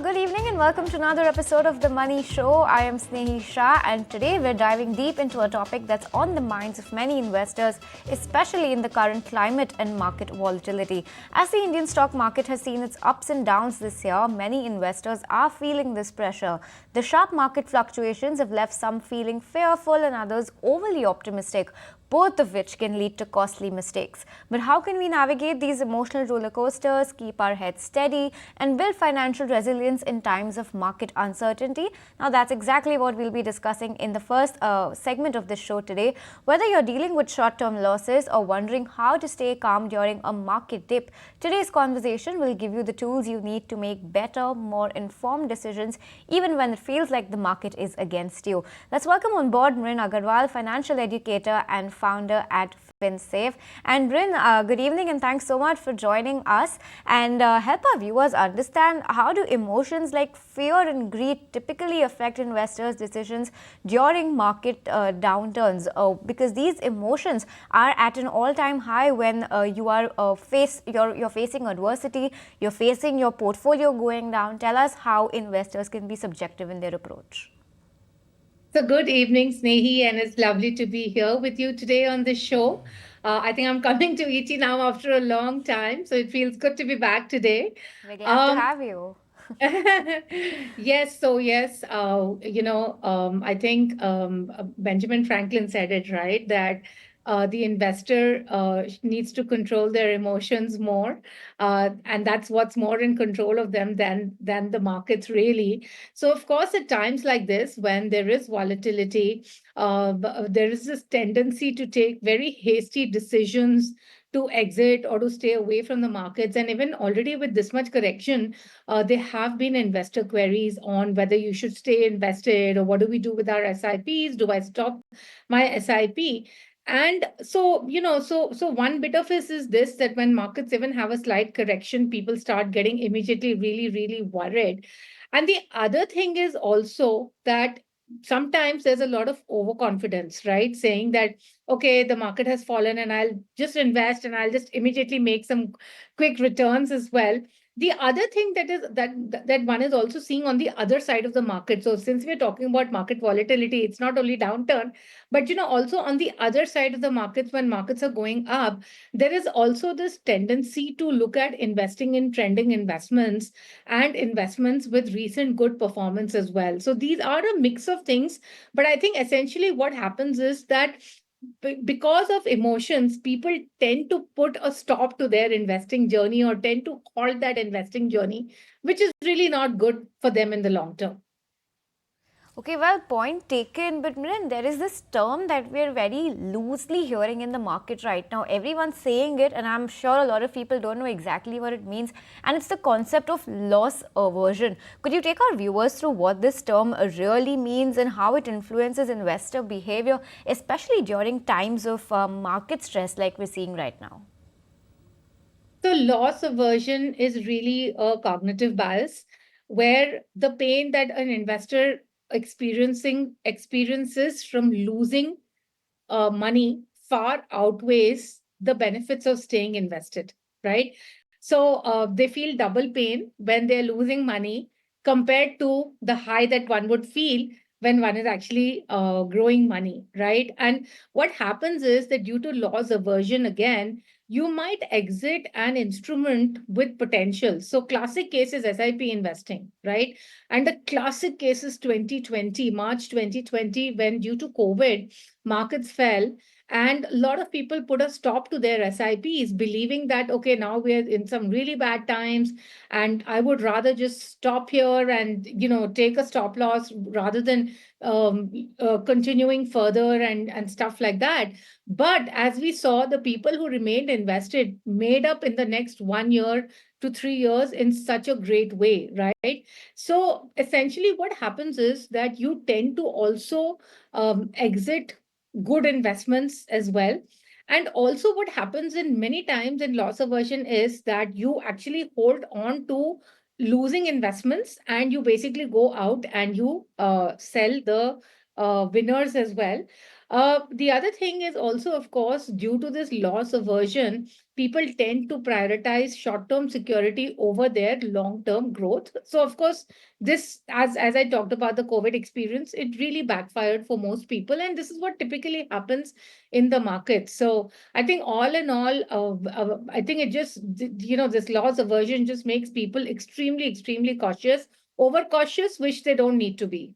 good evening and welcome to another episode of The Money Show. I am Snehi Shah and today we're diving deep into a topic that's on the minds of many investors, especially in the current climate and market volatility. As the Indian stock market has seen its ups and downs this year, many investors are feeling this pressure. The sharp market fluctuations have left some feeling fearful and others overly optimistic, both of which can lead to costly mistakes. But how can we navigate these emotional roller coasters, keep our heads steady, and build financial resilience in times of market uncertainty? Now, that's exactly what we'll be discussing in the first segment of this show today. Whether you're dealing with short-term losses or wondering how to stay calm during a market dip, today's conversation will give you the tools you need to make better, more informed decisions, even when it feels like the market is against you. Let's welcome on board Mrin Agarwal, financial educator and founder at Finsafe. And Mrin, good evening and thanks so much for joining us and help our viewers understand how do emotions like fear and greed typically affect investors' decisions during market downturns, because these emotions are at an all-time high when you're facing adversity, you're facing your portfolio going down. Tell us how investors can be subjective in their approach. So good evening, Snehi, and it's lovely to be here with you today on the show. I think I'm coming to ET now after a long time, so it feels good to be back today. We're glad to Um, have you. I think Benjamin Franklin said it right that the investor needs to control their emotions more, and that's what's more in control of them than the markets really. So, of course, at times like this, when there is volatility, there is this tendency to take very hasty decisions to exit or to stay away from the markets. And even already with this much correction, there have been investor queries on whether you should stay invested or what do we do with our SIPs? Do I stop my SIP? And so one bit of it is this that when markets even have a slight correction, people start getting immediately really, really worried. And the other thing is also that sometimes there's a lot of overconfidence, right? Saying that, okay, the market has fallen and I'll just invest and I'll just immediately make some quick returns as well. The other thing that one is also seeing on the other side of the market. So since we're talking about market volatility, it's not only downturn, but also on the other side of the markets, when markets are going up, there is also this tendency to look at investing in trending investments and investments with recent good performance as well. So these are a mix of things, but I think essentially what happens is that because of emotions, people tend to put a stop to their investing journey or tend to halt that investing journey, which is really not good for them in the long term. Okay, well, point taken. But Miran, there is this term that we're very loosely hearing in the market right now. Everyone's saying it, and I'm sure a lot of people don't know exactly what it means. And it's the concept of loss aversion. Could you take our viewers through what this term really means and how it influences investor behavior, especially during times of market stress like we're seeing right now? So, loss aversion is really a cognitive bias where the pain that an investor experiences from losing money far outweighs the benefits of staying invested, right? So they feel double pain when they're losing money compared to the high that one would feel when one is actually growing money, right? And what happens is that due to loss aversion, again, you might exit an instrument with potential. So, classic case is SIP investing, right? And the classic case is 2020, March 2020, when due to COVID, markets fell and a lot of people put a stop to their SIPs, believing that, okay, now we're in some really bad times and I would rather just stop here and, take a stop loss rather than continuing further and stuff like that. But as we saw, the people who remained invested made up in the next 1 year to 3 years in such a great way, right? So essentially, what happens is that you tend to also exit good investments as well. And also, what happens in many times in loss aversion is that you actually hold on to losing investments and you basically go out and you sell the winners as well. The other thing is also, of course, due to this loss aversion, people tend to prioritize short-term security over their long-term growth. So, of course, this, as I talked about the COVID experience, it really backfired for most people, and this is what typically happens in the market. So, I think all in all, I think it just this loss aversion just makes people extremely, extremely cautious, overcautious, which they don't need to be.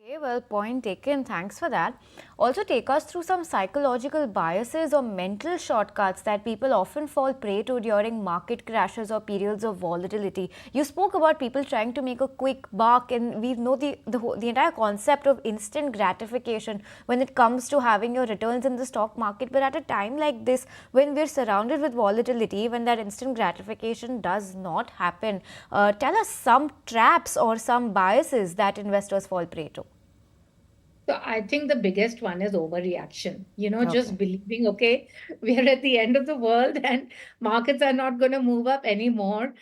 Okay, well, point taken. Thanks for that. Also, take us through some psychological biases or mental shortcuts that people often fall prey to during market crashes or periods of volatility. You spoke about people trying to make a quick buck, and we know the entire concept of instant gratification when it comes to having your returns in the stock market. But at a time like this, when we're surrounded with volatility, when that instant gratification does not happen, tell us some traps or some biases that investors fall prey to. So I think the biggest one is overreaction. Okay. Just believing, okay, we are at the end of the world and markets are not going to move up anymore.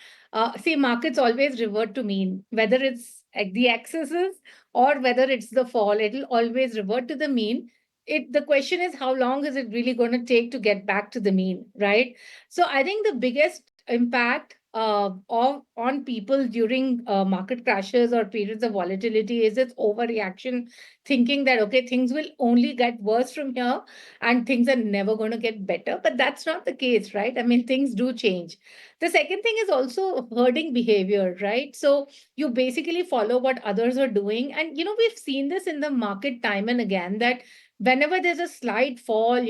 See, markets always revert to mean, whether it's at the excesses or whether it's the fall, it'll always revert to the mean. The question is, how long is it really going to take to get back to the mean, right? So I think the biggest impact on people during market crashes or periods of volatility is its overreaction, thinking that okay, things will only get worse from here and things are never going to get better. But that's not the case, right? I mean, things do change. The second thing is also herding behavior, right? So you basically follow what others are doing, and we've seen this in the market time and again, that whenever there's a slight fall,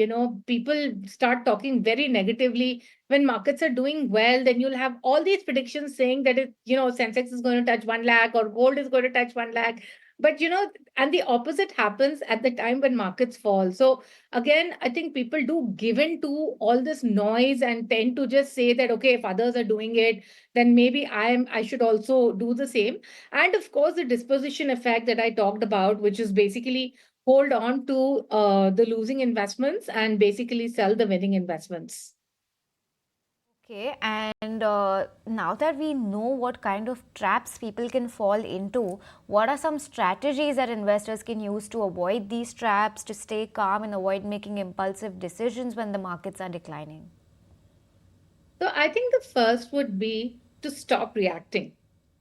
people start talking very negatively. When markets are doing well, then you'll have all these predictions saying that Sensex is going to touch 1 lakh or gold is going to touch 1 lakh. But and the opposite happens at the time when markets fall. So again, I think people do give in to all this noise and tend to just say that okay, if others are doing it, then maybe I should also do the same. And of course, the disposition effect that I talked about, which is basically hold on to the losing investments and basically sell the winning investments. Okay, and now that we know what kind of traps people can fall into, what are some strategies that investors can use to avoid these traps, to stay calm and avoid making impulsive decisions when the markets are declining? So I think the first would be to stop reacting,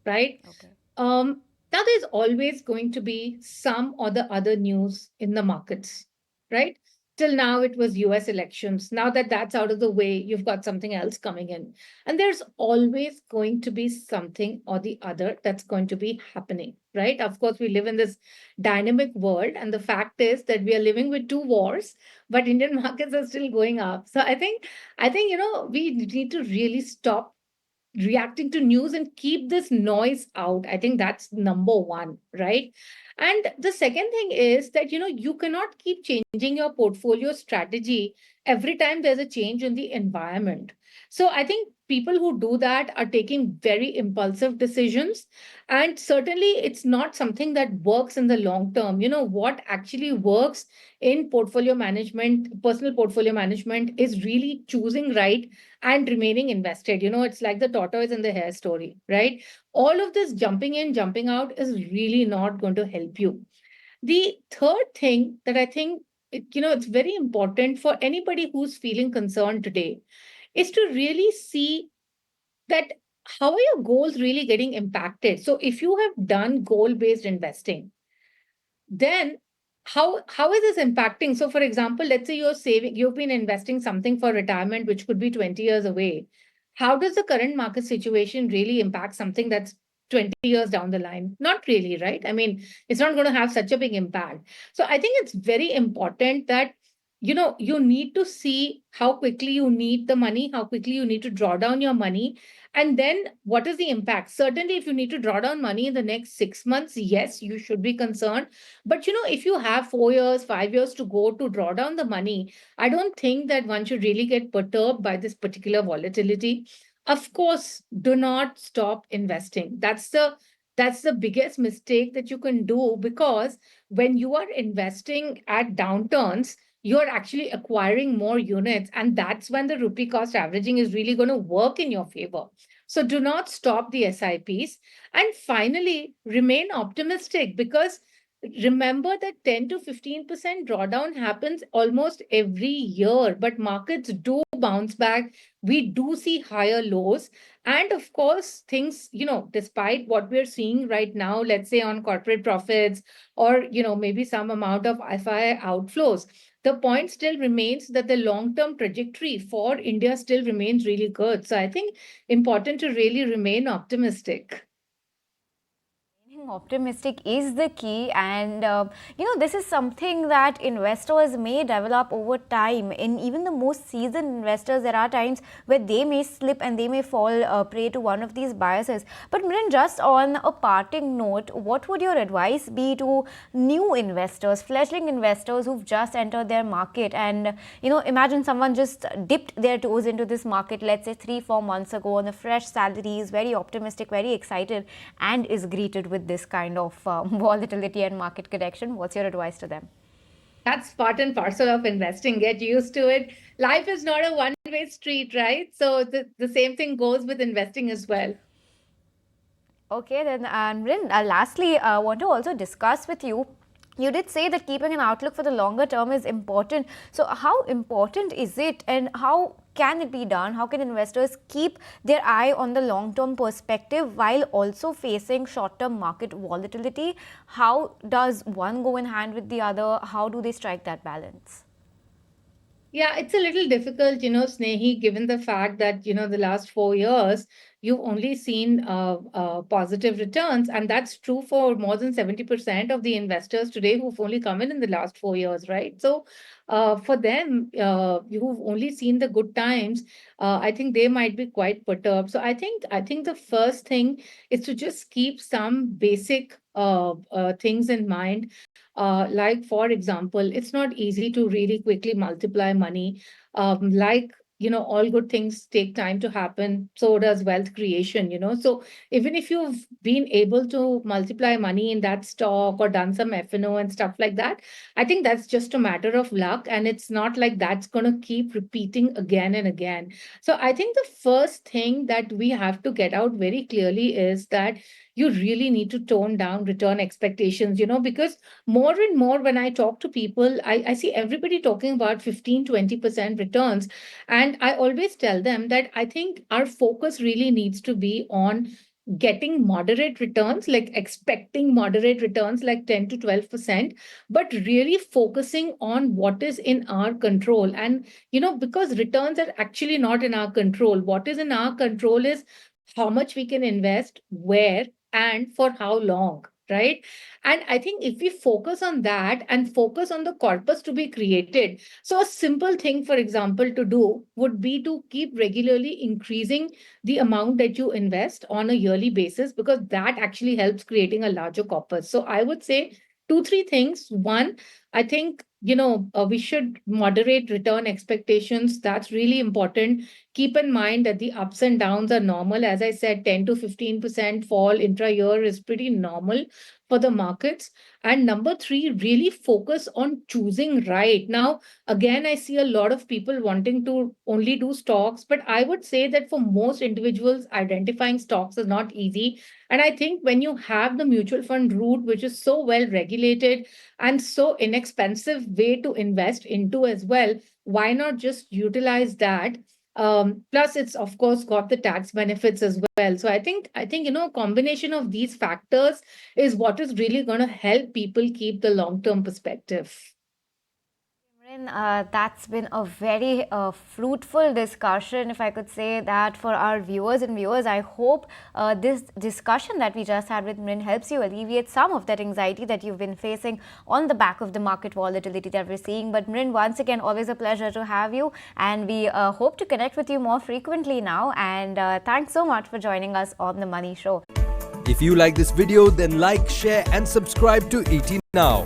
right? Okay. Now there's always going to be some or the other news in the markets, right? Till now it was US elections. Now that that's out of the way, you've got something else coming in. And there's always going to be something or the other that's going to be happening, right? Of course, we live in this dynamic world. And the fact is that we are living with two wars, but Indian markets are still going up. So I think, we need to really stop reacting to news and keep this noise out. I think that's number one, right? And the second thing is that, you cannot keep changing your portfolio strategy every time there's a change in the environment. So I think people who do that are taking very impulsive decisions. And certainly it's not something that works in the long term. What actually works in portfolio management, personal portfolio management, is really choosing right and remaining invested. It's like the tortoise and the hare story, right? All of this jumping in, jumping out is really not going to help you. The third thing that I think, it's very important for anybody who's feeling concerned today is to really see that how are your goals really getting impacted. So if you have done goal based investing, then how is this impacting? So for example, let's say you've been investing something for retirement which could be 20 years away. How does the current market situation really impact something that's 20 years down the line? Not really, right? I mean, it's not going to have such a big impact. So I think it's very important that you need to see how quickly you need the money, how quickly you need to draw down your money, and then what is the impact. Certainly if you need to draw down money in the next 6 months, yes, you should be concerned. But if you have 4 years, 5 years to go to draw down the money, I don't think that one should really get perturbed by this particular volatility. Of course, do not stop investing. That's the biggest mistake that you can do, because when you are investing at downturns, you're actually acquiring more units, and that's when the rupee cost averaging is really going to work in your favor. So do not stop the SIPs. And finally, remain optimistic, because remember that 10 to 15% drawdown happens almost every year, but markets do bounce back. We do see higher lows. And of course, things, despite what we're seeing right now, let's say on corporate profits or, maybe some amount of FI outflows, the point still remains that the long-term trajectory for India still remains really good. So I think important to really remain optimistic. Being optimistic is the key, and this is something that investors may develop over time. In even the most seasoned investors, there are times where they may slip and they may fall prey to one of these biases. But Mrin, just on a parting note, what would your advice be to new investors, fledgling investors who've just entered their market? And imagine someone just dipped their toes into this market, let's say 3-4 months ago, on a fresh salary, is very optimistic, very excited, and is greeted with this kind of volatility and market correction. What's your advice to them? That's part and parcel of investing. Get used to it. Life is not a one-way street, right? So the same thing goes with investing as well. Okay, then, Mrin, lastly, I want to also discuss with you. You did say that keeping an outlook for the longer term is important. So, how important is it, and how can it be done? How can investors keep their eye on the long term perspective while also facing short term market volatility? How does one go in hand with the other? How do they strike that balance? Yeah, it's a little difficult, Snehi, given the fact that, the last 4 years, you've only seen positive returns. And that's true for more than 70% of the investors today who've only come in the last 4 years, right? So for them, who've only seen the good times, I think they might be quite perturbed. So I think the first thing is to just keep some basic things in mind. Like, for example, it's not easy to really quickly multiply money. All good things take time to happen. So does wealth creation. So even if you've been able to multiply money in that stock or done some F&O and stuff like that, I think that's just a matter of luck. And it's not like that's going to keep repeating again and again. So I think the first thing that we have to get out very clearly is that you really need to tone down return expectations, because more and more when I talk to people, I see everybody talking about 15-20% returns. And I always tell them that I think our focus really needs to be on getting moderate returns, like expecting moderate returns like 10 to 12%, but really focusing on what is in our control. And, because returns are actually not in our control, what is in our control is how much we can invest, where, and for how long, right? And I think if we focus on that and focus on the corpus to be created, so a simple thing, for example, to do would be to keep regularly increasing the amount that you invest on a yearly basis, because that actually helps creating a larger corpus. So I would say two, three things. One, I think, we should moderate return expectations. That's really important. Keep in mind that the ups and downs are normal. As I said, 10 to 15% fall intra-year is pretty normal for the markets. And number three, really focus on choosing right. Now, again, I see a lot of people wanting to only do stocks, but I would say that for most individuals, identifying stocks is not easy. And I think when you have the mutual fund route, which is so well regulated and so inexpensive way to invest into as well, why not just utilize that? Plus, it's of course got the tax benefits as well. So I think a combination of these factors is what is really going to help people keep the long-term perspective. Mrin, that's been a very fruitful discussion, if I could say that, for our viewers and viewers. I hope this discussion that we just had with Mrin helps you alleviate some of that anxiety that you've been facing on the back of the market volatility that we're seeing. But Mrin, once again, always a pleasure to have you, and we hope to connect with you more frequently now. And thanks so much for joining us on The Money Show. If you like this video, then like, share and subscribe to ET Now.